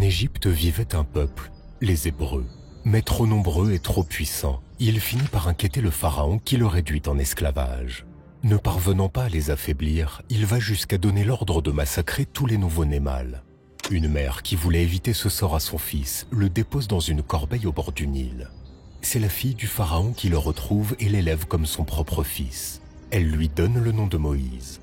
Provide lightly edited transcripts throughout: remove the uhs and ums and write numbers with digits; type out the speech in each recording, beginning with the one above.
Égypte vivait un peuple, les Hébreux, mais trop nombreux et trop puissants. Il finit par inquiéter le pharaon qui le réduit en esclavage. Ne parvenant pas à les affaiblir, il va jusqu'à donner l'ordre de massacrer tous les nouveau-nés mâles. Une mère qui voulait éviter ce sort à son fils le dépose dans une corbeille au bord du Nil. C'est la fille du pharaon qui le retrouve et l'élève comme son propre fils. Elle lui donne le nom de Moïse.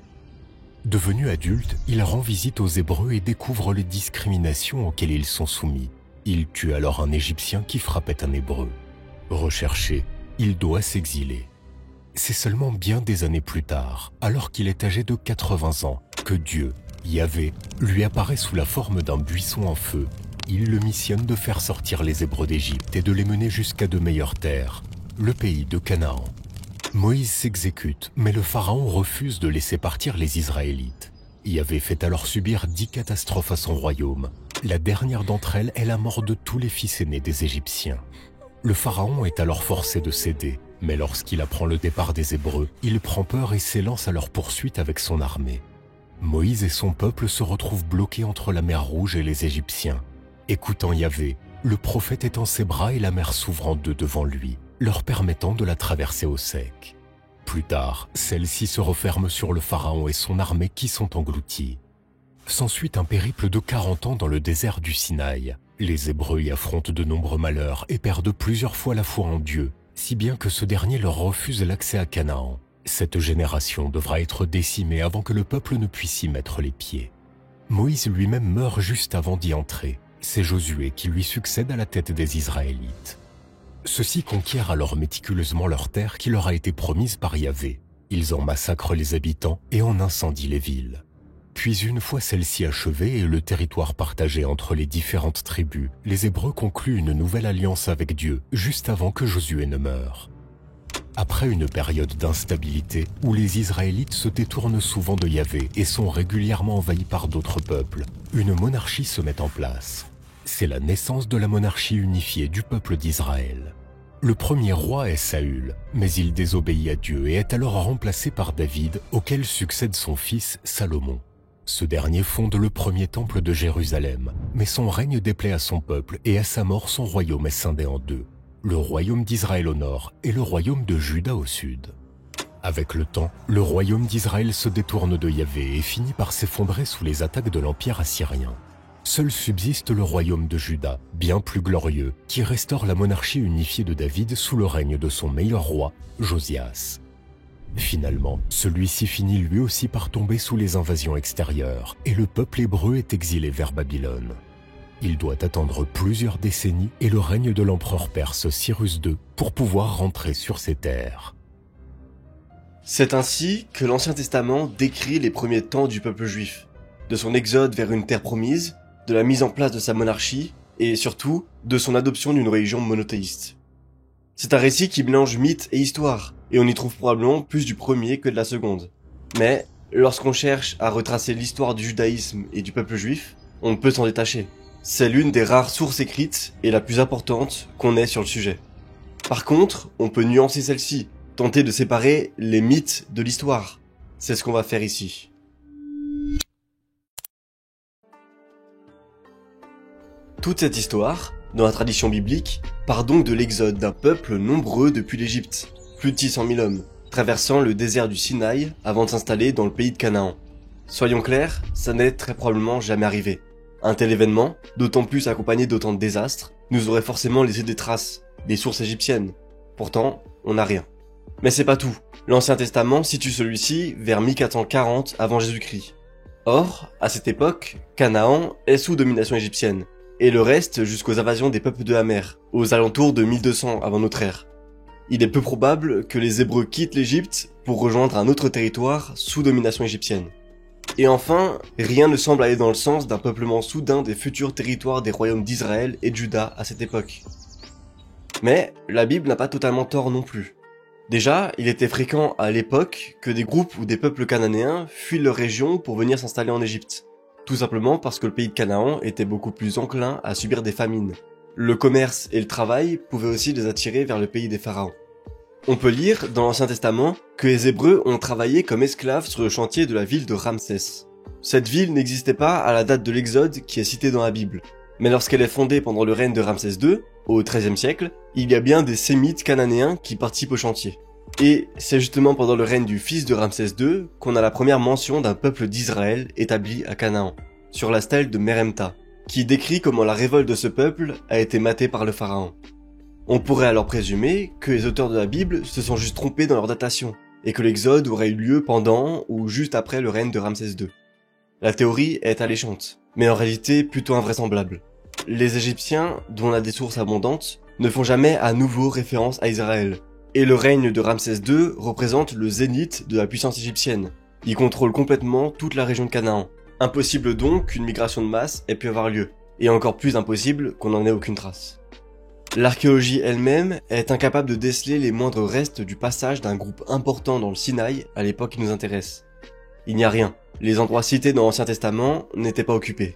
Devenu adulte, il rend visite aux Hébreux et découvre les discriminations auxquelles ils sont soumis. Il tue alors un Égyptien qui frappait un Hébreu. Recherché, il doit s'exiler. C'est seulement bien des années plus tard, alors qu'il est âgé de 80 ans, que Dieu, Yahvé, lui apparaît sous la forme d'un buisson en feu. Il le missionne de faire sortir les Hébreux d'Égypte et de les mener jusqu'à de meilleures terres, le pays de Canaan. Moïse s'exécute, mais le pharaon refuse de laisser partir les Israélites. Yahvé fait alors subir 10 catastrophes à son royaume. La dernière d'entre elles est la mort de tous les fils aînés des Égyptiens. Le pharaon est alors forcé de céder, mais lorsqu'il apprend le départ des Hébreux, il prend peur et s'élance à leur poursuite avec son armée. Moïse et son peuple se retrouvent bloqués entre la mer Rouge et les Égyptiens. Écoutant Yahvé, le prophète étend ses bras et la mer s'ouvre en deux devant lui, leur permettant de la traverser au sec. Plus tard, celle-ci se referme sur le pharaon et son armée qui sont engloutis. S'ensuit un périple de 40 ans dans le désert du Sinaï. Les Hébreux y affrontent de nombreux malheurs et perdent plusieurs fois la foi en Dieu, si bien que ce dernier leur refuse l'accès à Canaan. Cette génération devra être décimée avant que le peuple ne puisse y mettre les pieds. Moïse lui-même meurt juste avant d'y entrer. C'est Josué qui lui succède à la tête des Israélites. Ceux-ci conquièrent alors méticuleusement leur terre qui leur a été promise par Yahvé. Ils en massacrent les habitants et en incendient les villes. Puis une fois celle-ci achevée et le territoire partagé entre les différentes tribus, les Hébreux concluent une nouvelle alliance avec Dieu, juste avant que Josué ne meure. Après une période d'instabilité, où les Israélites se détournent souvent de Yahvé et sont régulièrement envahis par d'autres peuples, une monarchie se met en place. C'est la naissance de la monarchie unifiée du peuple d'Israël. Le premier roi est Saül, mais il désobéit à Dieu et est alors remplacé par David, auquel succède son fils Salomon. Ce dernier fonde le premier temple de Jérusalem, mais son règne déplaît à son peuple et à sa mort son royaume est scindé en deux. Le royaume d'Israël au nord et le royaume de Juda au sud. Avec le temps, le royaume d'Israël se détourne de Yahvé et finit par s'effondrer sous les attaques de l'Empire assyrien. Seul subsiste le royaume de Juda, bien plus glorieux, qui restaure la monarchie unifiée de David sous le règne de son meilleur roi, Josias. Finalement, celui-ci finit lui aussi par tomber sous les invasions extérieures, et le peuple hébreu est exilé vers Babylone. Il doit attendre plusieurs décennies et le règne de l'empereur perse Cyrus II pour pouvoir rentrer sur ses terres. C'est ainsi que l'Ancien Testament décrit les premiers temps du peuple juif, de son exode vers une terre promise, de la mise en place de sa monarchie, et surtout, de son adoption d'une religion monothéiste. C'est un récit qui mélange mythe et histoire, et on y trouve probablement plus du premier que de la seconde. Mais, lorsqu'on cherche à retracer l'histoire du judaïsme et du peuple juif, on ne peut s'en détacher. C'est l'une des rares sources écrites, et la plus importante, qu'on ait sur le sujet. Par contre, on peut nuancer celle-ci, tenter de séparer les mythes de l'histoire. C'est ce qu'on va faire ici. Toute cette histoire, dans la tradition biblique, part donc de l'exode d'un peuple nombreux depuis l'Égypte, plus de 600 000 hommes, traversant le désert du Sinaï avant de s'installer dans le pays de Canaan. Soyons clairs, ça n'est très probablement jamais arrivé. Un tel événement, d'autant plus accompagné d'autant de désastres, nous aurait forcément laissé des traces, des sources égyptiennes. Pourtant, on n'a rien. Mais c'est pas tout. L'Ancien Testament situe celui-ci vers 1440 avant Jésus-Christ. Or, à cette époque, Canaan est sous domination égyptienne, et le reste jusqu'aux invasions des peuples de Hamer, aux alentours de 1200 avant notre ère. Il est peu probable que les Hébreux quittent l'Égypte pour rejoindre un autre territoire sous domination égyptienne. Et enfin, rien ne semble aller dans le sens d'un peuplement soudain des futurs territoires des royaumes d'Israël et de Juda à cette époque. Mais la Bible n'a pas totalement tort non plus. Déjà, il était fréquent à l'époque que des groupes ou des peuples cananéens fuient leur région pour venir s'installer en Égypte. Tout simplement parce que le pays de Canaan était beaucoup plus enclin à subir des famines. Le commerce et le travail pouvaient aussi les attirer vers le pays des pharaons. On peut lire dans l'Ancien Testament que les Hébreux ont travaillé comme esclaves sur le chantier de la ville de Ramsès. Cette ville n'existait pas à la date de l'Exode qui est citée dans la Bible, Mais lorsqu'elle est fondée pendant le règne de Ramsès II, au XIIIe siècle, il y a bien des Sémites cananéens qui participent au chantier. Et c'est justement pendant le règne du fils de Ramsès II qu'on a la première mention d'un peuple d'Israël établi à Canaan, sur la stèle de Meremta, qui décrit comment la révolte de ce peuple a été matée par le pharaon. On pourrait alors présumer que les auteurs de la Bible se sont juste trompés dans leur datation, et que l'exode aurait eu lieu pendant ou juste après le règne de Ramsès II. La théorie est alléchante, mais en réalité plutôt invraisemblable. Les Égyptiens, dont on a des sources abondantes, ne font jamais à nouveau référence à Israël, et le règne de Ramsès II représente le zénith de la puissance égyptienne. Il contrôle complètement toute la région de Canaan. Impossible donc qu'une migration de masse ait pu avoir lieu, et encore plus impossible qu'on n'en ait aucune trace. L'archéologie elle-même est incapable de déceler les moindres restes du passage d'un groupe important dans le Sinaï à l'époque qui nous intéresse. Il n'y a rien. Les endroits cités dans l'Ancien Testament n'étaient pas occupés.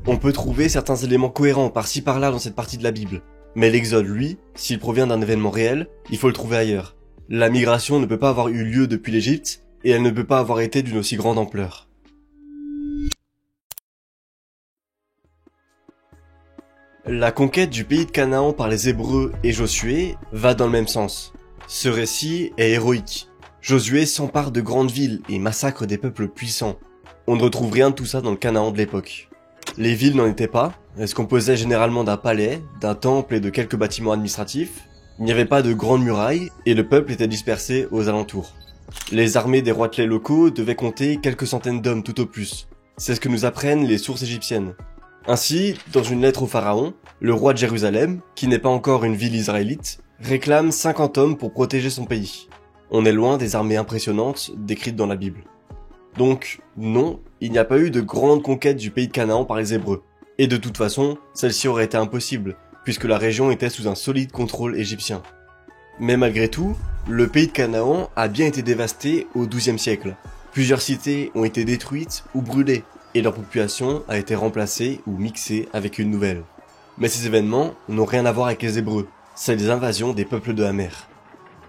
On peut trouver certains éléments cohérents par-ci par-là dans cette partie de la Bible, mais l'exode, lui, s'il provient d'un événement réel, il faut le trouver ailleurs. La migration ne peut pas avoir eu lieu depuis l'Égypte, et elle ne peut pas avoir été d'une aussi grande ampleur. La conquête du pays de Canaan par les Hébreux et Josué va dans le même sens. Ce récit est héroïque. Josué s'empare de grandes villes et massacre des peuples puissants. On ne retrouve rien de tout ça dans le Canaan de l'époque. Les villes n'en étaient pas, elles se composaient généralement d'un palais, d'un temple et de quelques bâtiments administratifs. Il n'y avait pas de grandes murailles et le peuple était dispersé aux alentours. Les armées des roitelets locaux devaient compter quelques centaines d'hommes tout au plus. C'est ce que nous apprennent les sources égyptiennes. Ainsi, dans une lettre au pharaon, le roi de Jérusalem, qui n'est pas encore une ville israélite, réclame 50 hommes pour protéger son pays. On est loin des armées impressionnantes décrites dans la Bible. Donc, non, il n'y a pas eu de grande conquête du pays de Canaan par les Hébreux. Et de toute façon, celle-ci aurait été impossible, puisque la région était sous un solide contrôle égyptien. Mais malgré tout, le pays de Canaan a bien été dévasté au XIIe siècle. Plusieurs cités ont été détruites ou brûlées, et leur population a été remplacée ou mixée avec une nouvelle. Mais ces événements n'ont rien à voir avec les Hébreux, c'est les invasions des peuples de la mer.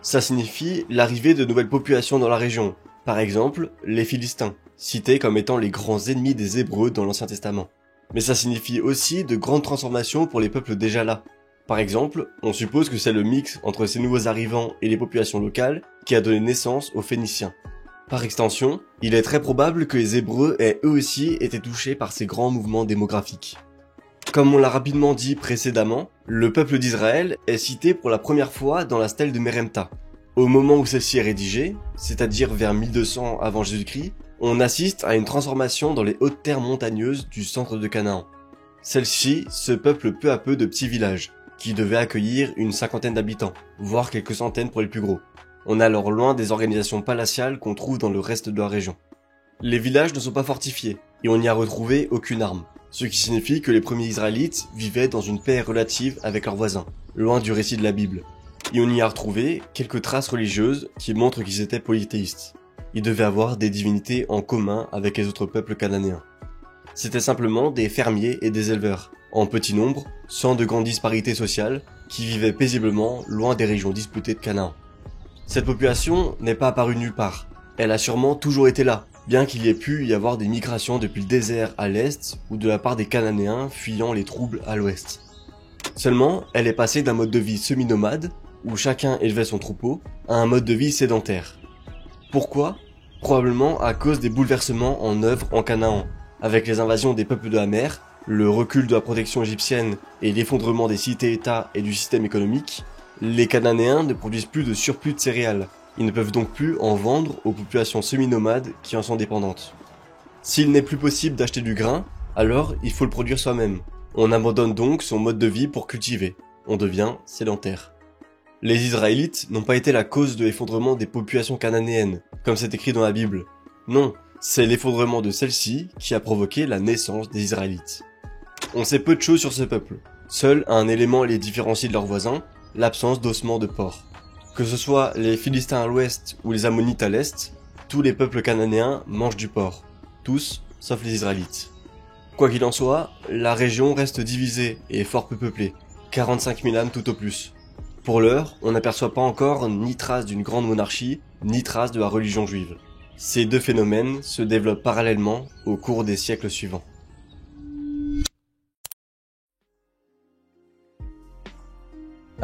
Ça signifie l'arrivée de nouvelles populations dans la région, par exemple les Philistins, cités comme étant les grands ennemis des Hébreux dans l'Ancien Testament. Mais ça signifie aussi de grandes transformations pour les peuples déjà là. Par exemple, on suppose que c'est le mix entre ces nouveaux arrivants et les populations locales qui a donné naissance aux Phéniciens. Par extension, il est très probable que les Hébreux aient eux aussi été touchés par ces grands mouvements démographiques. Comme on l'a rapidement dit précédemment, le peuple d'Israël est cité pour la première fois dans la stèle de Meremta. Au moment où celle-ci est rédigée, c'est-à-dire vers 1200 avant Jésus-Christ, on assiste à une transformation dans les hautes terres montagneuses du centre de Canaan. Celle-ci se peuple peu à peu de petits villages, qui devaient accueillir une cinquantaine d'habitants, voire quelques centaines pour les plus gros. On est alors loin des organisations palatiales qu'on trouve dans le reste de la région. Les villages ne sont pas fortifiés, et on n'y a retrouvé aucune arme, ce qui signifie que les premiers Israélites vivaient dans une paix relative avec leurs voisins, loin du récit de la Bible. Et on y a retrouvé quelques traces religieuses qui montrent qu'ils étaient polythéistes. Ils devaient avoir des divinités en commun avec les autres peuples cananéens. C'étaient simplement des fermiers et des éleveurs, en petit nombre, sans de grandes disparités sociales, qui vivaient paisiblement loin des régions disputées de Canaan. Cette population n'est pas apparue nulle part. Elle a sûrement toujours été là, bien qu'il y ait pu y avoir des migrations depuis le désert à l'est ou de la part des Cananéens fuyant les troubles à l'ouest. Seulement, elle est passée d'un mode de vie semi-nomade, où chacun élevait son troupeau, à un mode de vie sédentaire. Pourquoi ? Probablement à cause des bouleversements en œuvre en Canaan, avec les invasions des peuples de la mer, le recul de la protection égyptienne et l'effondrement des cités-états et du système économique. Les Cananéens ne produisent plus de surplus de céréales. Ils ne peuvent donc plus en vendre aux populations semi-nomades qui en sont dépendantes. S'il n'est plus possible d'acheter du grain, alors il faut le produire soi-même. On abandonne donc son mode de vie pour cultiver. On devient sédentaire. Les Israélites n'ont pas été la cause de l'effondrement des populations cananéennes, comme c'est écrit dans la Bible. Non, c'est l'effondrement de celle-ci qui a provoqué la naissance des Israélites. On sait peu de choses sur ce peuple. Seul un élément les différencie de leurs voisins, l'absence d'ossements de porc. Que ce soit les Philistins à l'ouest ou les Ammonites à l'est, tous les peuples cananéens mangent du porc. Tous, sauf les Israélites. Quoi qu'il en soit, la région reste divisée et fort peu peuplée. 45 000 âmes tout au plus. Pour l'heure, on n'aperçoit pas encore ni trace d'une grande monarchie, ni trace de la religion juive. Ces deux phénomènes se développent parallèlement au cours des siècles suivants.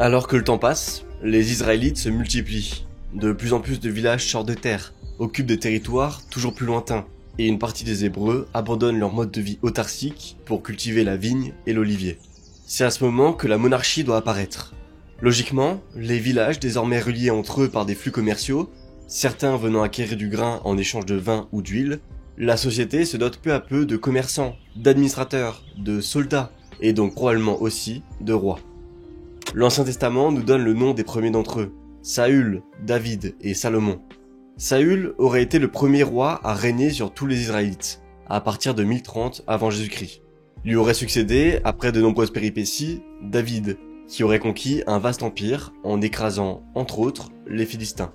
Alors que le temps passe, les Israélites se multiplient. De plus en plus de villages sortent de terre, occupent des territoires toujours plus lointains, et une partie des Hébreux abandonnent leur mode de vie autarcique pour cultiver la vigne et l'olivier. C'est à ce moment que la monarchie doit apparaître. Logiquement, les villages désormais reliés entre eux par des flux commerciaux, certains venant acquérir du grain en échange de vin ou d'huile, la société se dote peu à peu de commerçants, d'administrateurs, de soldats, et donc probablement aussi de rois. L'Ancien Testament nous donne le nom des premiers d'entre eux, Saül, David et Salomon. Saül aurait été le premier roi à régner sur tous les Israélites, à partir de 1030 avant Jésus-Christ. Lui aurait succédé, après de nombreuses péripéties, David, qui aurait conquis un vaste empire en écrasant, entre autres, les Philistins.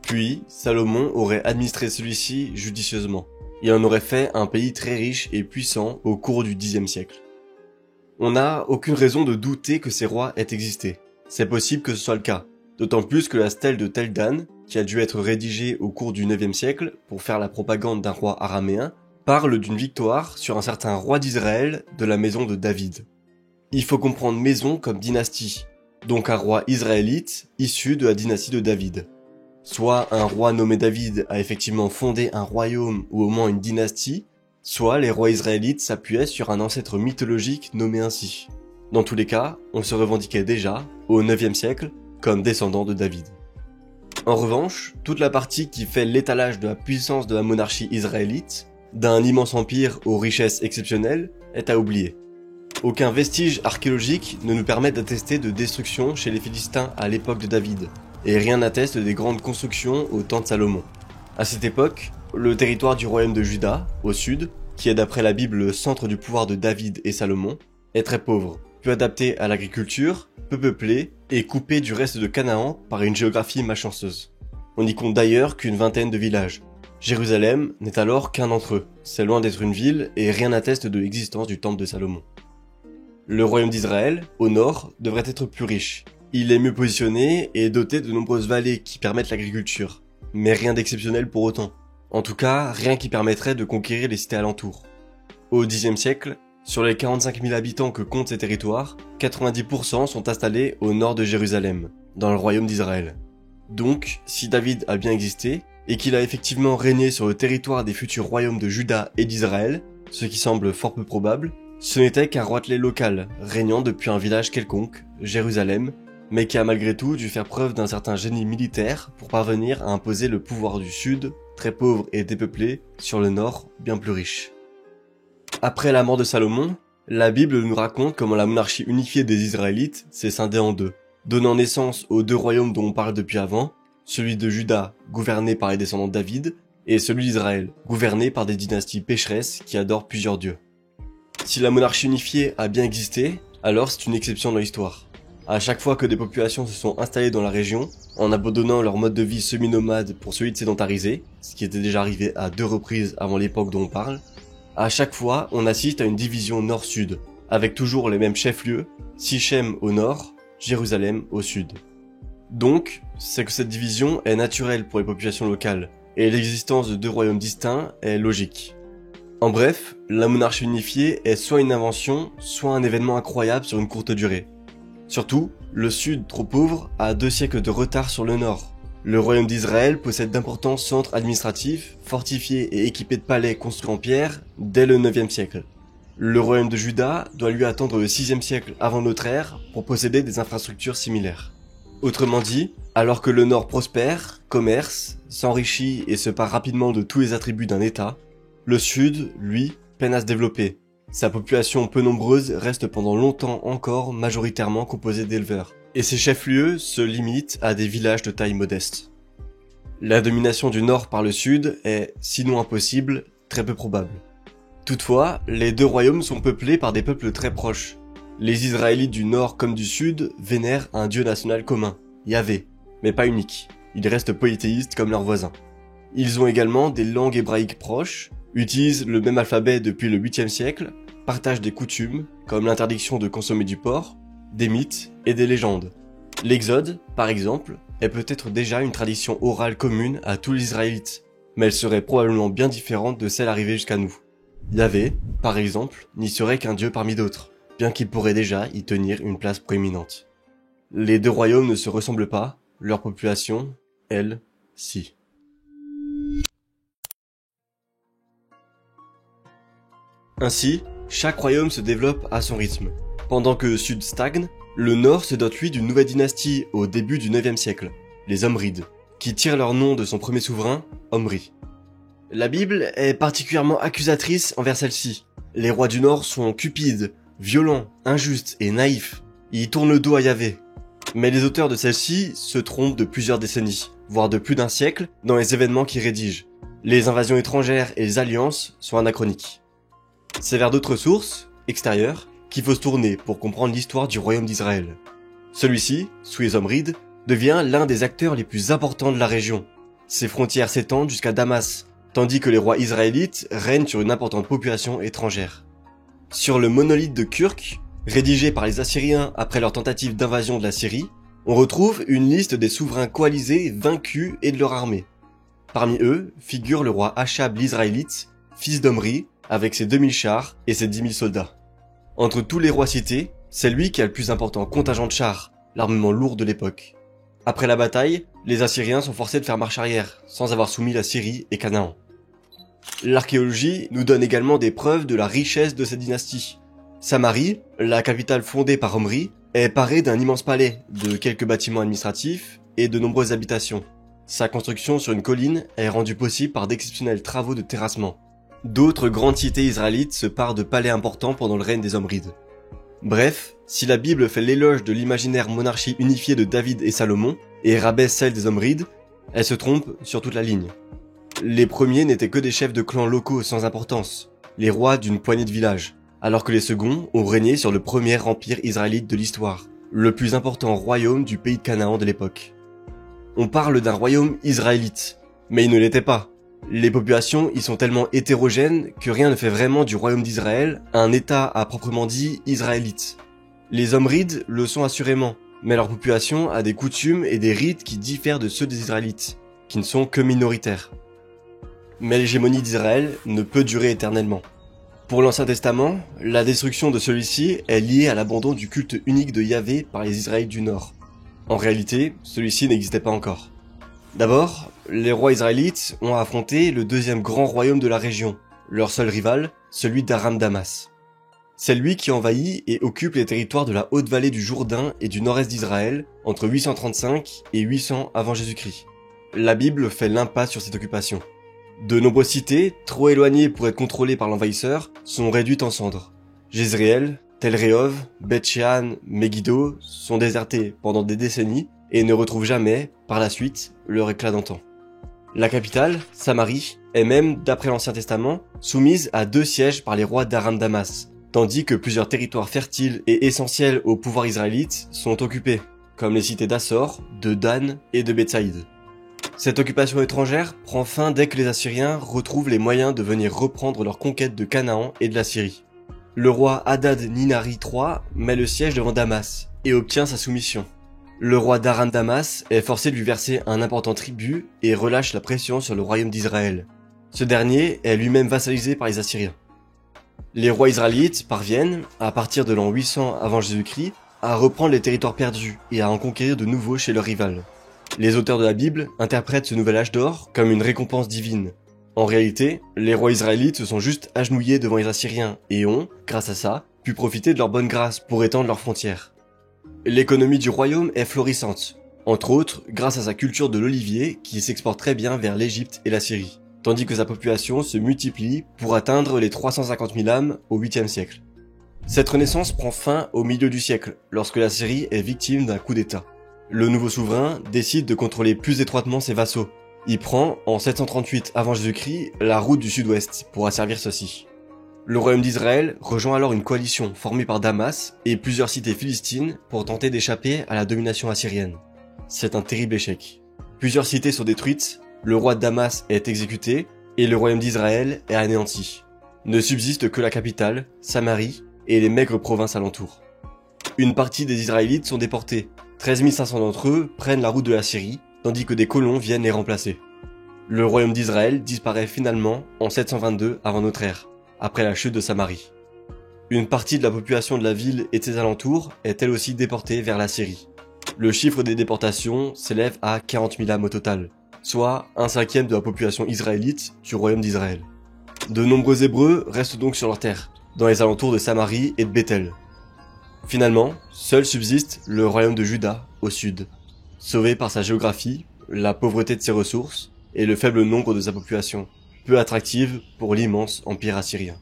Puis, Salomon aurait administré celui-ci judicieusement. Il en aurait fait un pays très riche et puissant au cours du Xe siècle. On n'a aucune raison de douter que ces rois aient existé. C'est possible que ce soit le cas, d'autant plus que la stèle de Tel Dan, qui a dû être rédigée au cours du IXe siècle pour faire la propagande d'un roi araméen, parle d'une victoire sur un certain roi d'Israël de la maison de David. Il faut comprendre maison comme dynastie, donc un roi israélite issu de la dynastie de David. Soit un roi nommé David a effectivement fondé un royaume ou au moins une dynastie, soit les rois israélites s'appuyaient sur un ancêtre mythologique nommé ainsi. Dans tous les cas, on se revendiquait déjà, au IXe siècle, comme descendant de David. En revanche, toute la partie qui fait l'étalage de la puissance de la monarchie israélite, d'un immense empire aux richesses exceptionnelles, est à oublier. Aucun vestige archéologique ne nous permet d'attester de destruction chez les Philistins à l'époque de David, et rien n'atteste des grandes constructions au temps de Salomon. À cette époque, le territoire du royaume de Juda, au sud, qui est d'après la Bible le centre du pouvoir de David et Salomon, est très pauvre, peu adapté à l'agriculture, peu peuplé et coupé du reste de Canaan par une géographie malchanceuse. On y compte d'ailleurs qu'une vingtaine de villages. Jérusalem n'est alors qu'un d'entre eux, c'est loin d'être une ville et rien n'atteste de l'existence du temple de Salomon. Le royaume d'Israël, au nord, devrait être plus riche. Il est mieux positionné et doté de nombreuses vallées qui permettent l'agriculture, mais rien d'exceptionnel pour autant. En tout cas, rien qui permettrait de conquérir les cités alentours. Au Xe siècle, sur les 45 000 habitants que comptent ces territoires, 90% sont installés au nord de Jérusalem, dans le royaume d'Israël. Donc, si David a bien existé, et qu'il a effectivement régné sur le territoire des futurs royaumes de Juda et d'Israël, ce qui semble fort peu probable, ce n'était qu'un roitelet local, régnant depuis un village quelconque, Jérusalem, mais qui a malgré tout dû faire preuve d'un certain génie militaire pour parvenir à imposer le pouvoir du sud, très pauvre et dépeuplé, sur le nord, bien plus riche. Après la mort de Salomon, la Bible nous raconte comment la monarchie unifiée des Israélites s'est scindée en deux, donnant naissance aux deux royaumes dont on parle depuis avant, celui de Juda, gouverné par les descendants de David, et celui d'Israël, gouverné par des dynasties pécheresses qui adorent plusieurs dieux. Si la monarchie unifiée a bien existé, alors c'est une exception dans l'histoire. À chaque fois que des populations se sont installées dans la région, en abandonnant leur mode de vie semi-nomade pour celui de sédentarisé, ce qui était déjà arrivé à 2 reprises avant l'époque dont on parle, à chaque fois on assiste à une division nord-sud, avec toujours les mêmes chefs-lieux, Sichem au nord, Jérusalem au sud. Donc, c'est que cette division est naturelle pour les populations locales, et l'existence de 2 royaumes distincts est logique. En bref, la monarchie unifiée est soit une invention, soit un événement incroyable sur une courte durée. Surtout, le sud, trop pauvre, a 2 siècles de retard sur le nord. Le royaume d'Israël possède d'importants centres administratifs, fortifiés et équipés de palais construits en pierre dès le 9e siècle. Le royaume de Juda doit lui attendre le 6e siècle avant notre ère pour posséder des infrastructures similaires. Autrement dit, alors que le nord prospère, commerce, s'enrichit et se pare rapidement de tous les attributs d'un État, le sud, lui, peine à se développer. Sa population peu nombreuse reste pendant longtemps encore majoritairement composée d'éleveurs, et ses chefs-lieux se limitent à des villages de taille modeste. La domination du nord par le sud est, sinon impossible, très peu probable. Toutefois, les 2 royaumes sont peuplés par des peuples très proches. Les Israélites du nord comme du sud vénèrent un dieu national commun, Yahvé, mais pas unique. Ils restent polythéistes comme leurs voisins. Ils ont également des langues hébraïques proches, utilisent le même alphabet depuis le 8e siècle, partagent des coutumes, comme l'interdiction de consommer du porc, des mythes et des légendes. L'Exode, par exemple, est peut-être déjà une tradition orale commune à tous les Israélites, mais elle serait probablement bien différente de celle arrivée jusqu'à nous. Yahvé, par exemple, n'y serait qu'un dieu parmi d'autres, bien qu'il pourrait déjà y tenir une place proéminente. Les deux royaumes ne se ressemblent pas, leur population, elle, si. Ainsi, chaque royaume se développe à son rythme. Pendant que le sud stagne, le nord se dote lui d'une nouvelle dynastie au début du 9e siècle, les Omrides, qui tirent leur nom de son premier souverain, Omri. La Bible est particulièrement accusatrice envers celle-ci. Les rois du nord sont cupides, violents, injustes et naïfs. Ils tournent le dos à Yahvé. Mais les auteurs de celle-ci se trompent de plusieurs décennies, voire de plus d'un siècle, dans les événements qu'ils rédigent. Les invasions étrangères et les alliances sont anachroniques. C'est vers d'autres sources, extérieures, qu'il faut se tourner pour comprendre l'histoire du royaume d'Israël. Celui-ci, sous les Omrides, devient l'un des acteurs les plus importants de la région. Ses frontières s'étendent jusqu'à Damas, tandis que les rois israélites règnent sur une importante population étrangère. Sur le monolithe de Kurk, rédigé par les Assyriens après leur tentative d'invasion de la Syrie, on retrouve une liste des souverains coalisés vaincus et de leur armée. Parmi eux figure le roi Achab l'Israélite, fils d'Omri, avec ses 2000 chars et ses 10 000 soldats. Entre tous les rois cités, c'est lui qui a le plus important contingent de chars, l'armement lourd de l'époque. Après la bataille, les Assyriens sont forcés de faire marche arrière, sans avoir soumis la Syrie et Canaan. L'archéologie nous donne également des preuves de la richesse de cette dynastie. Samarie, la capitale fondée par Omri, est parée d'un immense palais, de quelques bâtiments administratifs et de nombreuses habitations. Sa construction sur une colline est rendue possible par d'exceptionnels travaux de terrassement. D'autres grandes cités israélites se parent de palais importants pendant le règne des Omrides. Bref, si la Bible fait l'éloge de l'imaginaire monarchie unifiée de David et Salomon, et rabaisse celle des Omrides, elle se trompe sur toute la ligne. Les premiers n'étaient que des chefs de clans locaux sans importance, les rois d'une poignée de villages, alors que les seconds ont régné sur le premier empire israélite de l'histoire, le plus important royaume du pays de Canaan de l'époque. On parle d'un royaume israélite, mais il ne l'était pas. Les populations y sont tellement hétérogènes que rien ne fait vraiment du royaume d'Israël un état à proprement dit israélite. Les Omrides le sont assurément, mais leur population a des coutumes et des rites qui diffèrent de ceux des Israélites, qui ne sont que minoritaires. Mais l'hégémonie d'Israël ne peut durer éternellement. Pour l'Ancien Testament, la destruction de celui-ci est liée à l'abandon du culte unique de Yahvé par les Israélites du Nord. En réalité, celui-ci n'existait pas encore. D'abord, les rois israélites ont affronté le deuxième grand royaume de la région, leur seul rival, celui d'Aram-Damas. C'est lui qui envahit et occupe les territoires de la haute vallée du Jourdain et du nord-est d'Israël entre 835 et 800 avant Jésus-Christ. La Bible fait l'impasse sur cette occupation. De nombreuses cités, trop éloignées pour être contrôlées par l'envahisseur, sont réduites en cendres. Jezréel, Tel Rehov, Beth-Shean, Megiddo sont désertées pendant des décennies et ne retrouvent jamais, par la suite, leur éclat d'antan. La capitale, Samarie, est même, d'après l'Ancien Testament, soumise à 2 sièges par les rois d'Aram-Damas, tandis que plusieurs territoires fertiles et essentiels au pouvoir israélite sont occupés, comme les cités d'Assor, de Dan et de Bethsaïd. Cette occupation étrangère prend fin dès que les Assyriens retrouvent les moyens de venir reprendre leur conquête de Canaan et de la Syrie. Le roi Hadad-Ninari III met le siège devant Damas et obtient sa soumission. Le roi d'Aram-Damas est forcé de lui verser un important tribut et relâche la pression sur le royaume d'Israël. Ce dernier est lui-même vassalisé par les Assyriens. Les rois israélites parviennent, à partir de l'an 800 avant Jésus-Christ, à reprendre les territoires perdus et à en conquérir de nouveaux chez leurs rivales. Les auteurs de la Bible interprètent ce nouvel âge d'or comme une récompense divine. En réalité, les rois israélites se sont juste agenouillés devant les Assyriens et ont, grâce à ça, pu profiter de leur bonne grâce pour étendre leurs frontières. L'économie du royaume est florissante, entre autres grâce à sa culture de l'olivier qui s'exporte très bien vers l'Égypte et la Syrie, tandis que sa population se multiplie pour atteindre les 350 000 âmes au 8e siècle. Cette renaissance prend fin au milieu du siècle, lorsque la Syrie est victime d'un coup d'État. Le nouveau souverain décide de contrôler plus étroitement ses vassaux. Il prend, en 738 avant Jésus-Christ, la route du sud-ouest pour asservir ceux-ci. Le royaume d'Israël rejoint alors une coalition formée par Damas et plusieurs cités philistines pour tenter d'échapper à la domination assyrienne. C'est un terrible échec. Plusieurs cités sont détruites, le roi de Damas est exécuté et le royaume d'Israël est anéanti. Ne subsiste que la capitale, Samarie, et les maigres provinces alentours. Une partie des Israélites sont déportés. 13 500 d'entre eux prennent la route de la Syrie, tandis que des colons viennent les remplacer. Le royaume d'Israël disparaît finalement en 722 avant notre ère, après la chute de Samarie. Une partie de la population de la ville et de ses alentours est elle aussi déportée vers la Syrie. Le chiffre des déportations s'élève à 40 000 âmes au total, soit 1/5 de la population israélite du royaume d'Israël. De nombreux Hébreux restent donc sur leur terre, dans les alentours de Samarie et de Béthel. Finalement, seul subsiste le royaume de Juda, au sud, sauvé par sa géographie, la pauvreté de ses ressources et le faible nombre de sa population, peu attractive pour l'immense empire assyrien.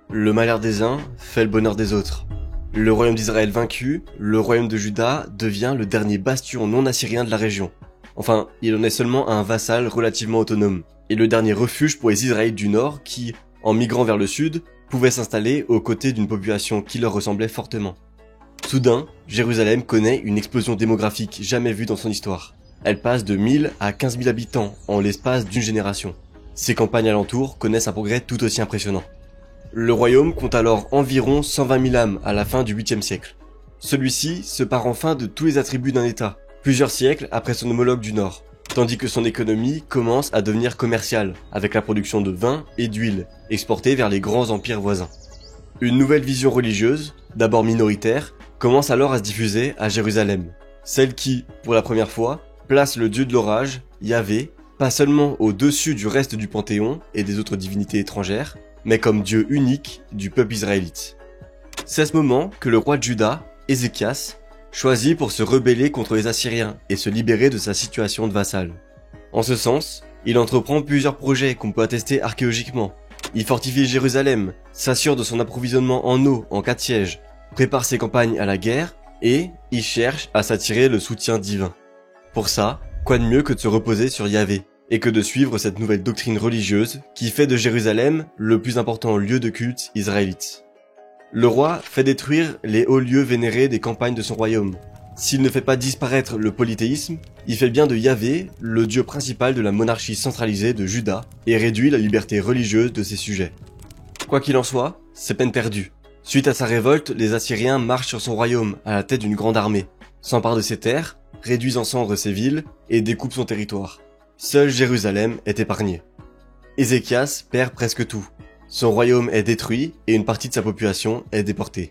Le malheur des uns fait le bonheur des autres. Le royaume d'Israël vaincu, le royaume de Juda devient le dernier bastion non assyrien de la région. Enfin, il en est seulement un vassal relativement autonome, et le dernier refuge pour les Israélites du Nord qui, en migrant vers le sud, pouvaient s'installer aux côtés d'une population qui leur ressemblait fortement. Soudain, Jérusalem connaît une explosion démographique jamais vue dans son histoire. Elle passe de 1000 à 15 000 habitants en l'espace d'une génération. Ses campagnes alentours connaissent un progrès tout aussi impressionnant. Le royaume compte alors environ 120 000 âmes à la fin du 8e siècle. Celui-ci se pare enfin de tous les attributs d'un État, plusieurs siècles après son homologue du Nord, tandis que son économie commence à devenir commerciale, avec la production de vin et d'huile, exportée vers les grands empires voisins. Une nouvelle vision religieuse, d'abord minoritaire, commence alors à se diffuser à Jérusalem, celle qui, pour la première fois, place le dieu de l'orage, Yahvé, pas seulement au-dessus du reste du panthéon et des autres divinités étrangères, mais comme Dieu unique du peuple israélite. C'est à ce moment que le roi de Juda, Ézéchias, choisit pour se rebeller contre les Assyriens et se libérer de sa situation de vassal. En ce sens, il entreprend plusieurs projets qu'on peut attester archéologiquement. Il fortifie Jérusalem, s'assure de son approvisionnement en eau en cas de siège, prépare ses campagnes à la guerre et il cherche à s'attirer le soutien divin. Pour ça, quoi de mieux que de se reposer sur Yahvé et que de suivre cette nouvelle doctrine religieuse qui fait de Jérusalem le plus important lieu de culte israélite. Le roi fait détruire les hauts lieux vénérés des campagnes de son royaume. S'il ne fait pas disparaître le polythéisme, il fait bien de Yahvé le dieu principal de la monarchie centralisée de Juda et réduit la liberté religieuse de ses sujets. Quoi qu'il en soit, c'est peine perdue. Suite à sa révolte, les Assyriens marchent sur son royaume à la tête d'une grande armée, s'emparent de ses terres, réduisent en cendres ses villes et découpent son territoire. Seule Jérusalem est épargnée. Ézéchias perd presque tout. Son royaume est détruit et une partie de sa population est déportée.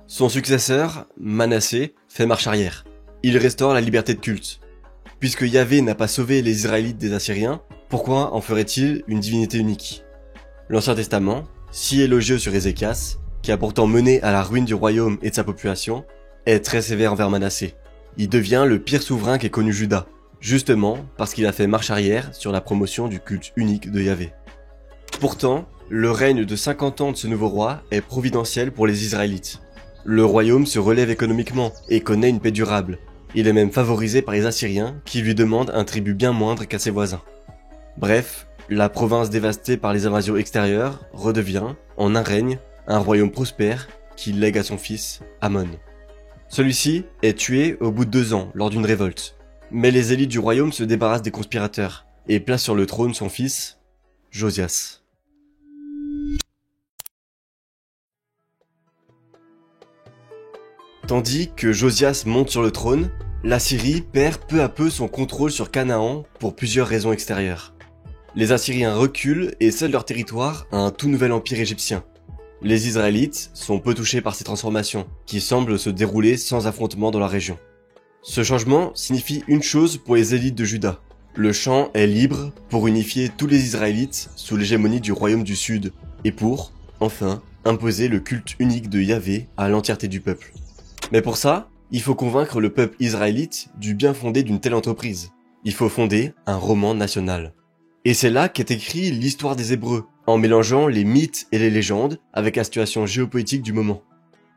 Son successeur, Manassé, fait marche arrière. Il restaure la liberté de culte. Puisque Yahvé n'a pas sauvé les Israélites des Assyriens, pourquoi en ferait-il une divinité unique? L'Ancien Testament, si élogieux sur Ézéchias, qui a pourtant mené à la ruine du royaume et de sa population, est très sévère envers Manassé. Il devient le pire souverain qu'ait connu Juda, justement parce qu'il a fait marche arrière sur la promotion du culte unique de Yahvé. Pourtant, le règne de 50 ans de ce nouveau roi est providentiel pour les Israélites. Le royaume se relève économiquement et connaît une paix durable. Il est même favorisé par les Assyriens qui lui demandent un tribut bien moindre qu'à ses voisins. Bref, la province dévastée par les invasions extérieures redevient, en un règne, un royaume prospère qu'il lègue à son fils, Amon. Celui-ci est tué au bout de 2 ans lors d'une révolte. Mais les élites du royaume se débarrassent des conspirateurs et placent sur le trône son fils, Josias. Tandis que Josias monte sur le trône, l'Assyrie perd peu à peu son contrôle sur Canaan pour plusieurs raisons extérieures. Les Assyriens reculent et cèdent leur territoire à un tout nouvel empire égyptien. Les Israélites sont peu touchés par ces transformations, qui semblent se dérouler sans affrontement dans la région. Ce changement signifie une chose pour les élites de Juda. Le champ est libre pour unifier tous les Israélites sous l'hégémonie du royaume du Sud, et pour, enfin, imposer le culte unique de Yahvé à l'entièreté du peuple. Mais pour ça, il faut convaincre le peuple israélite du bien fondé d'une telle entreprise. Il faut fonder un roman national. Et c'est là qu'est écrit l'histoire des Hébreux, en mélangeant les mythes et les légendes avec la situation géopolitique du moment.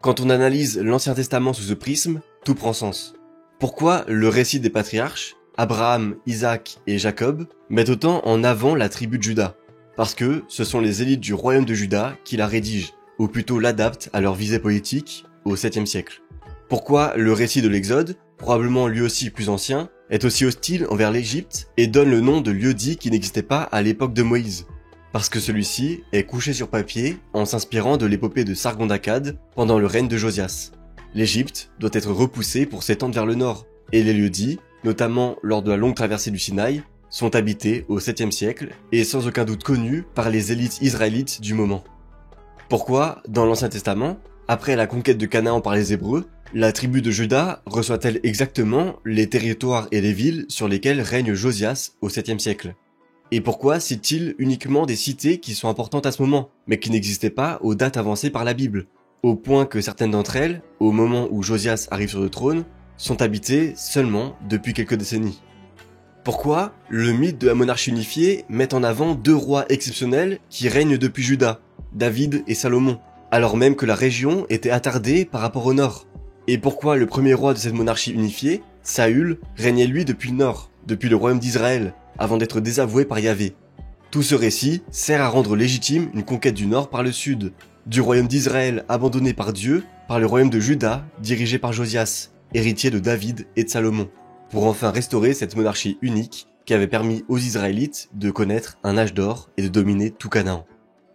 Quand on analyse l'Ancien Testament sous ce prisme, tout prend sens. Pourquoi le récit des patriarches, Abraham, Isaac et Jacob, met autant en avant la tribu de Juda? Parce que ce sont les élites du royaume de Juda qui la rédigent, ou plutôt l'adaptent à leur visée politique, au 7e siècle. Pourquoi le récit de l'Exode, probablement lui aussi plus ancien, est aussi hostile envers l'Égypte et donne le nom de lieu dit qui n'existait pas à l'époque de Moïse? Parce que celui-ci est couché sur papier en s'inspirant de l'épopée de Sargon d'Akkad pendant le règne de Josias. L'Égypte doit être repoussée pour s'étendre vers le nord, et les lieux dits, notamment lors de la longue traversée du Sinaï, sont habités au 7e siècle et sans aucun doute connus par les élites israélites du moment. Pourquoi, dans l'Ancien Testament, après la conquête de Canaan par les Hébreux, la tribu de Juda reçoit-elle exactement les territoires et les villes sur lesquels règne Josias au 7e siècle? Et pourquoi cite-t-il uniquement des cités qui sont importantes à ce moment, mais qui n'existaient pas aux dates avancées par la Bible, au point que certaines d'entre elles, au moment où Josias arrive sur le trône, sont habitées seulement depuis quelques décennies? Pourquoi le mythe de la monarchie unifiée met en avant deux rois exceptionnels qui règnent depuis Juda, David et Salomon, alors même que la région était attardée par rapport au nord? Et pourquoi le premier roi de cette monarchie unifiée, Saül, régnait lui depuis le nord, depuis le royaume d'Israël, avant d'être désavoué par Yahvé? Tout ce récit sert à rendre légitime une conquête du nord par le sud, du royaume d'Israël abandonné par Dieu, par le royaume de Juda dirigé par Josias, héritier de David et de Salomon, pour enfin restaurer cette monarchie unique qui avait permis aux Israélites de connaître un âge d'or et de dominer tout Canaan.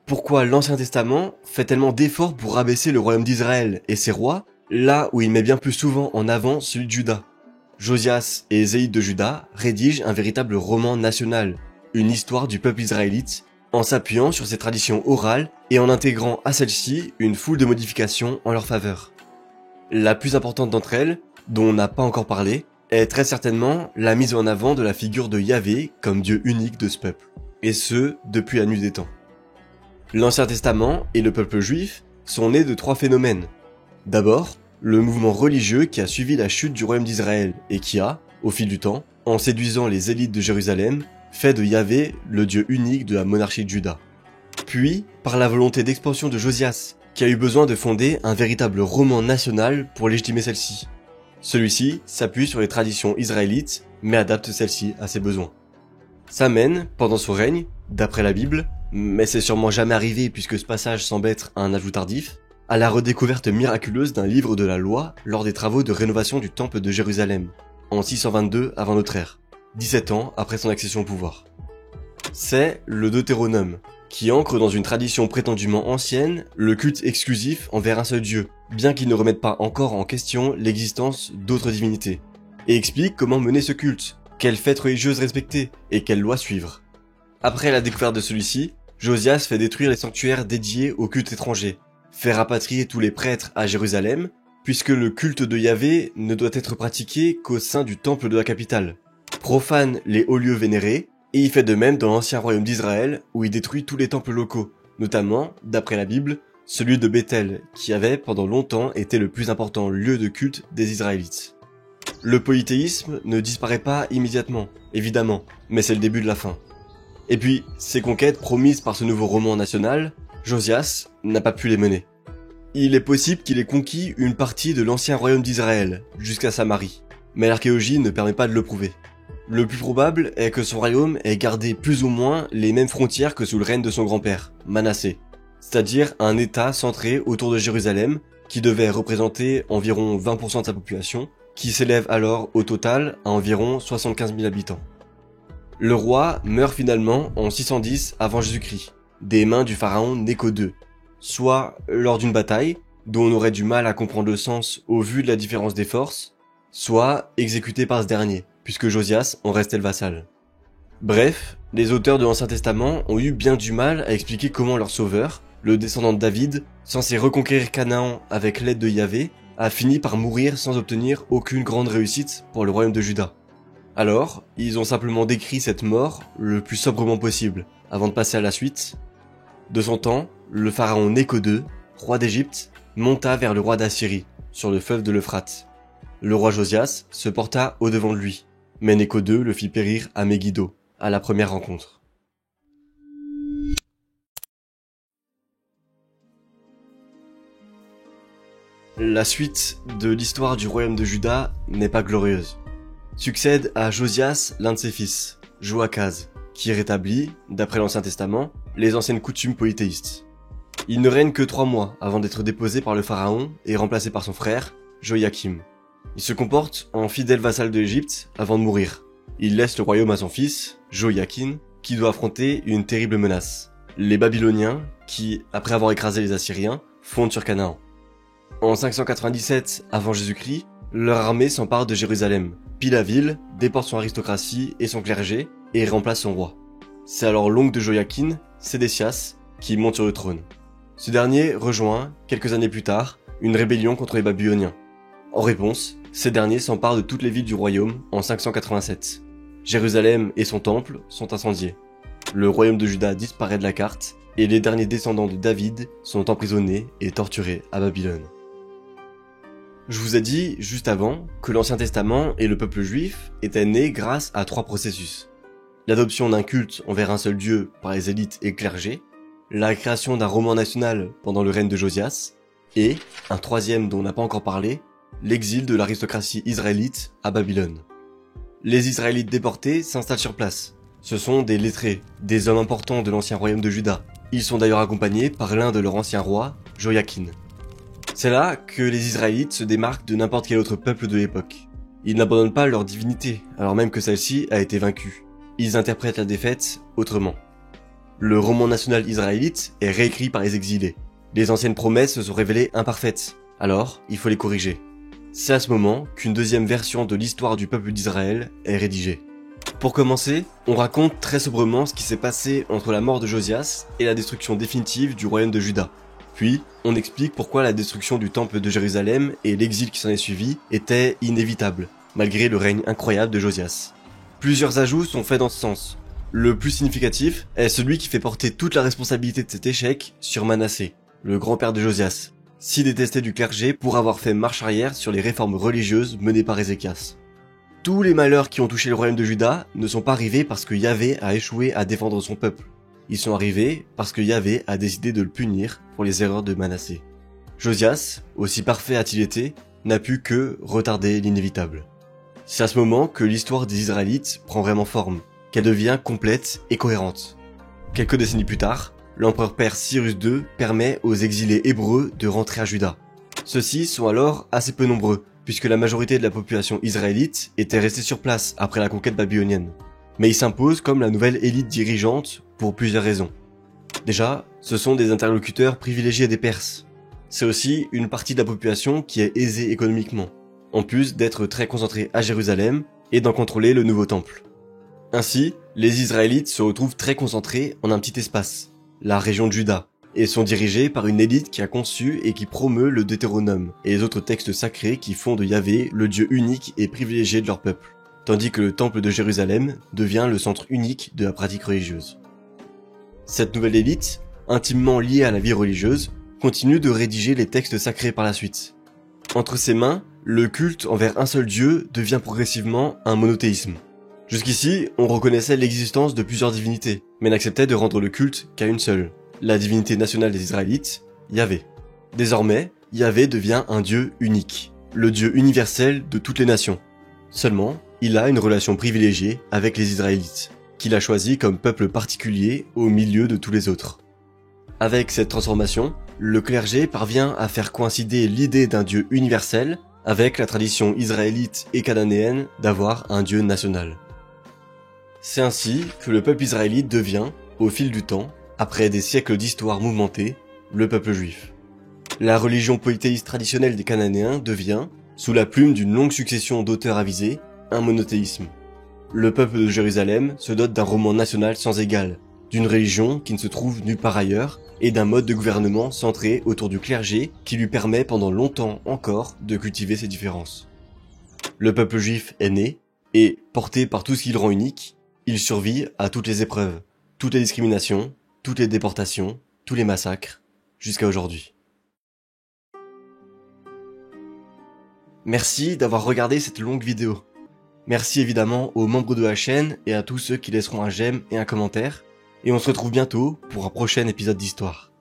Pourquoi l'Ancien Testament fait tellement d'efforts pour rabaisser le royaume d'Israël et ses rois, là où il met bien plus souvent en avant celui de Juda? Josias et Ézéides de Juda rédigent un véritable roman national, une histoire du peuple israélite, en s'appuyant sur ses traditions orales et en intégrant à celle-ci une foule de modifications en leur faveur. La plus importante d'entre elles, dont on n'a pas encore parlé, est très certainement la mise en avant de la figure de Yahvé comme Dieu unique de ce peuple, et ce, depuis la nuit des temps. L'Ancien Testament et le peuple juif sont nés de trois phénomènes. D'abord, le mouvement religieux qui a suivi la chute du royaume d'Israël et qui a, au fil du temps, en séduisant les élites de Jérusalem, fait de Yahvé le Dieu unique de la monarchie de Juda. Puis, par la volonté d'expansion de Josias, qui a eu besoin de fonder un véritable roman national pour légitimer celle-ci. Celui-ci s'appuie sur les traditions israélites, mais adapte celle-ci à ses besoins. Ça mène, pendant son règne, d'après la Bible, mais c'est sûrement jamais arrivé puisque ce passage semble être un ajout tardif, à la redécouverte miraculeuse d'un livre de la loi lors des travaux de rénovation du temple de Jérusalem, en 622 avant notre ère, 17 ans après son accession au pouvoir. C'est le Deutéronome, qui ancre dans une tradition prétendument ancienne le culte exclusif envers un seul Dieu, bien qu'il ne remette pas encore en question l'existence d'autres divinités, et explique comment mener ce culte, quelles fêtes religieuses respecter et quelles lois suivre. Après la découverte de celui-ci, Josias fait détruire les sanctuaires dédiés au culte étranger, fait rapatrier tous les prêtres à Jérusalem, puisque le culte de Yahvé ne doit être pratiqué qu'au sein du temple de la capitale, profane les hauts lieux vénérés, et il fait de même dans l'ancien royaume d'Israël où il détruit tous les temples locaux, notamment, d'après la Bible, celui de Bethel, qui avait pendant longtemps été le plus important lieu de culte des Israélites. Le polythéisme ne disparaît pas immédiatement, évidemment, mais c'est le début de la fin. Et puis, ces conquêtes promises par ce nouveau roman national, Josias n'a pas pu les mener. Il est possible qu'il ait conquis une partie de l'ancien royaume d'Israël, jusqu'à Samarie, mais l'archéologie ne permet pas de le prouver. Le plus probable est que son royaume ait gardé plus ou moins les mêmes frontières que sous le règne de son grand-père, Manassé, c'est-à-dire un État centré autour de Jérusalem qui devait représenter environ 20% de sa population, qui s'élève alors au total à environ 75 000 habitants. Le roi meurt finalement en 610 avant Jésus-Christ, des mains du pharaon Nécho II, soit lors d'une bataille, dont on aurait du mal à comprendre le sens au vu de la différence des forces, soit exécuté par ce dernier, puisque Josias en restait le vassal. Bref, les auteurs de l'Ancien Testament ont eu bien du mal à expliquer comment leur sauveur, le descendant de David, censé reconquérir Canaan avec l'aide de Yahvé, a fini par mourir sans obtenir aucune grande réussite pour le royaume de Juda. Alors, ils ont simplement décrit cette mort le plus sobrement possible, avant de passer à la suite. De son temps, le pharaon Nécho II, roi d'Égypte, monta vers le roi d'Assyrie, sur le fleuve de l'Euphrate. Le roi Josias se porta au-devant de lui, mais Nécho II le fit périr à Megiddo, à la première rencontre. La suite de l'histoire du royaume de Juda n'est pas glorieuse. Succède à Josias l'un de ses fils, Joachaz, qui rétablit, d'après l'Ancien Testament, les anciennes coutumes polythéistes. Il ne règne que 3 mois avant d'être déposé par le pharaon et remplacé par son frère, Joachim. Il se comporte en fidèle vassal de l'Égypte avant de mourir. Il laisse le royaume à son fils, Joachim, qui doit affronter une terrible menace. Les Babyloniens, qui, après avoir écrasé les Assyriens, fondent sur Canaan. En 597 avant Jésus-Christ, leur armée s'empare de Jérusalem, pille la ville, déporte son aristocratie et son clergé, et remplace son roi. C'est alors l'oncle de Joachim, Sédécias, qui monte sur le trône. Ce dernier rejoint, quelques années plus tard, une rébellion contre les Babyloniens. En réponse, ces derniers s'emparent de toutes les villes du royaume en 587. Jérusalem et son temple sont incendiés. Le royaume de Juda disparaît de la carte et les derniers descendants de David sont emprisonnés et torturés à Babylone. Je vous ai dit juste avant que l'Ancien Testament et le peuple juif étaient nés grâce à 3 processus. L'adoption d'un culte envers un seul Dieu par les élites et clergés, la création d'un roman national pendant le règne de Josias, et, un troisième dont on n'a pas encore parlé, l'exil de l'aristocratie israélite à Babylone. Les Israélites déportés s'installent sur place. Ce sont des lettrés, des hommes importants de l'ancien royaume de Juda. Ils sont d'ailleurs accompagnés par l'un de leurs anciens rois, Joachim. C'est là que les Israélites se démarquent de n'importe quel autre peuple de l'époque. Ils n'abandonnent pas leur divinité, alors même que celle-ci a été vaincue. Ils interprètent la défaite autrement. Le roman national israélite est réécrit par les exilés. Les anciennes promesses se sont révélées imparfaites, alors il faut les corriger. C'est à ce moment qu'une deuxième version de l'histoire du peuple d'Israël est rédigée. Pour commencer, on raconte très sobrement ce qui s'est passé entre la mort de Josias et la destruction définitive du royaume de Juda. Puis, on explique pourquoi la destruction du temple de Jérusalem et l'exil qui s'en est suivi étaient inévitables, malgré le règne incroyable de Josias. Plusieurs ajouts sont faits dans ce sens. Le plus significatif est celui qui fait porter toute la responsabilité de cet échec sur Manassé, le grand-père de Josias, si détesté du clergé pour avoir fait marche arrière sur les réformes religieuses menées par Ézéchias. Tous les malheurs qui ont touché le royaume de Juda ne sont pas arrivés parce que Yahvé a échoué à défendre son peuple. Ils sont arrivés parce que Yahvé a décidé de le punir pour les erreurs de Manassé. Josias, aussi parfait a-t-il été, n'a pu que retarder l'inévitable. C'est à ce moment que l'histoire des Israélites prend vraiment forme, qu'elle devient complète et cohérente. Quelques décennies plus tard, l'empereur perse Cyrus II permet aux exilés hébreux de rentrer à Juda. Ceux-ci sont alors assez peu nombreux, puisque la majorité de la population israélite était restée sur place après la conquête babylonienne. Mais ils s'imposent comme la nouvelle élite dirigeante pour plusieurs raisons. Déjà, ce sont des interlocuteurs privilégiés des Perses. C'est aussi une partie de la population qui est aisée économiquement, en plus d'être très concentrée à Jérusalem et d'en contrôler le nouveau temple. Ainsi, les Israélites se retrouvent très concentrés en un petit espace, la région de Juda, et sont dirigés par une élite qui a conçu et qui promeut le Deutéronome et les autres textes sacrés qui font de Yahvé le Dieu unique et privilégié de leur peuple, tandis que le temple de Jérusalem devient le centre unique de la pratique religieuse. Cette nouvelle élite, intimement liée à la vie religieuse, continue de rédiger les textes sacrés par la suite. Entre ses mains, le culte envers un seul Dieu devient progressivement un monothéisme. Jusqu'ici, on reconnaissait l'existence de plusieurs divinités, mais n'acceptait de rendre le culte qu'à une seule, la divinité nationale des Israélites, Yahvé. Désormais, Yahvé devient un Dieu unique, le Dieu universel de toutes les nations. Seulement, il a une relation privilégiée avec les Israélites, qu'il a choisi comme peuple particulier au milieu de tous les autres. Avec cette transformation, le clergé parvient à faire coïncider l'idée d'un Dieu universel avec la tradition israélite et cananéenne d'avoir un Dieu national. C'est ainsi que le peuple israélite devient, au fil du temps, après des siècles d'histoire mouvementée, le peuple juif. La religion polythéiste traditionnelle des Cananéens devient, sous la plume d'une longue succession d'auteurs avisés, un monothéisme. Le peuple de Jérusalem se dote d'un roman national sans égal, d'une religion qui ne se trouve nulle part ailleurs, et d'un mode de gouvernement centré autour du clergé qui lui permet pendant longtemps encore de cultiver ses différences. Le peuple juif est né, et, porté par tout ce qui le rend unique, il survit à toutes les épreuves, toutes les discriminations, toutes les déportations, tous les massacres, jusqu'à aujourd'hui. Merci d'avoir regardé cette longue vidéo. Merci évidemment aux membres de la chaîne et à tous ceux qui laisseront un j'aime et un commentaire. Et on se retrouve bientôt pour un prochain épisode d'Histoire.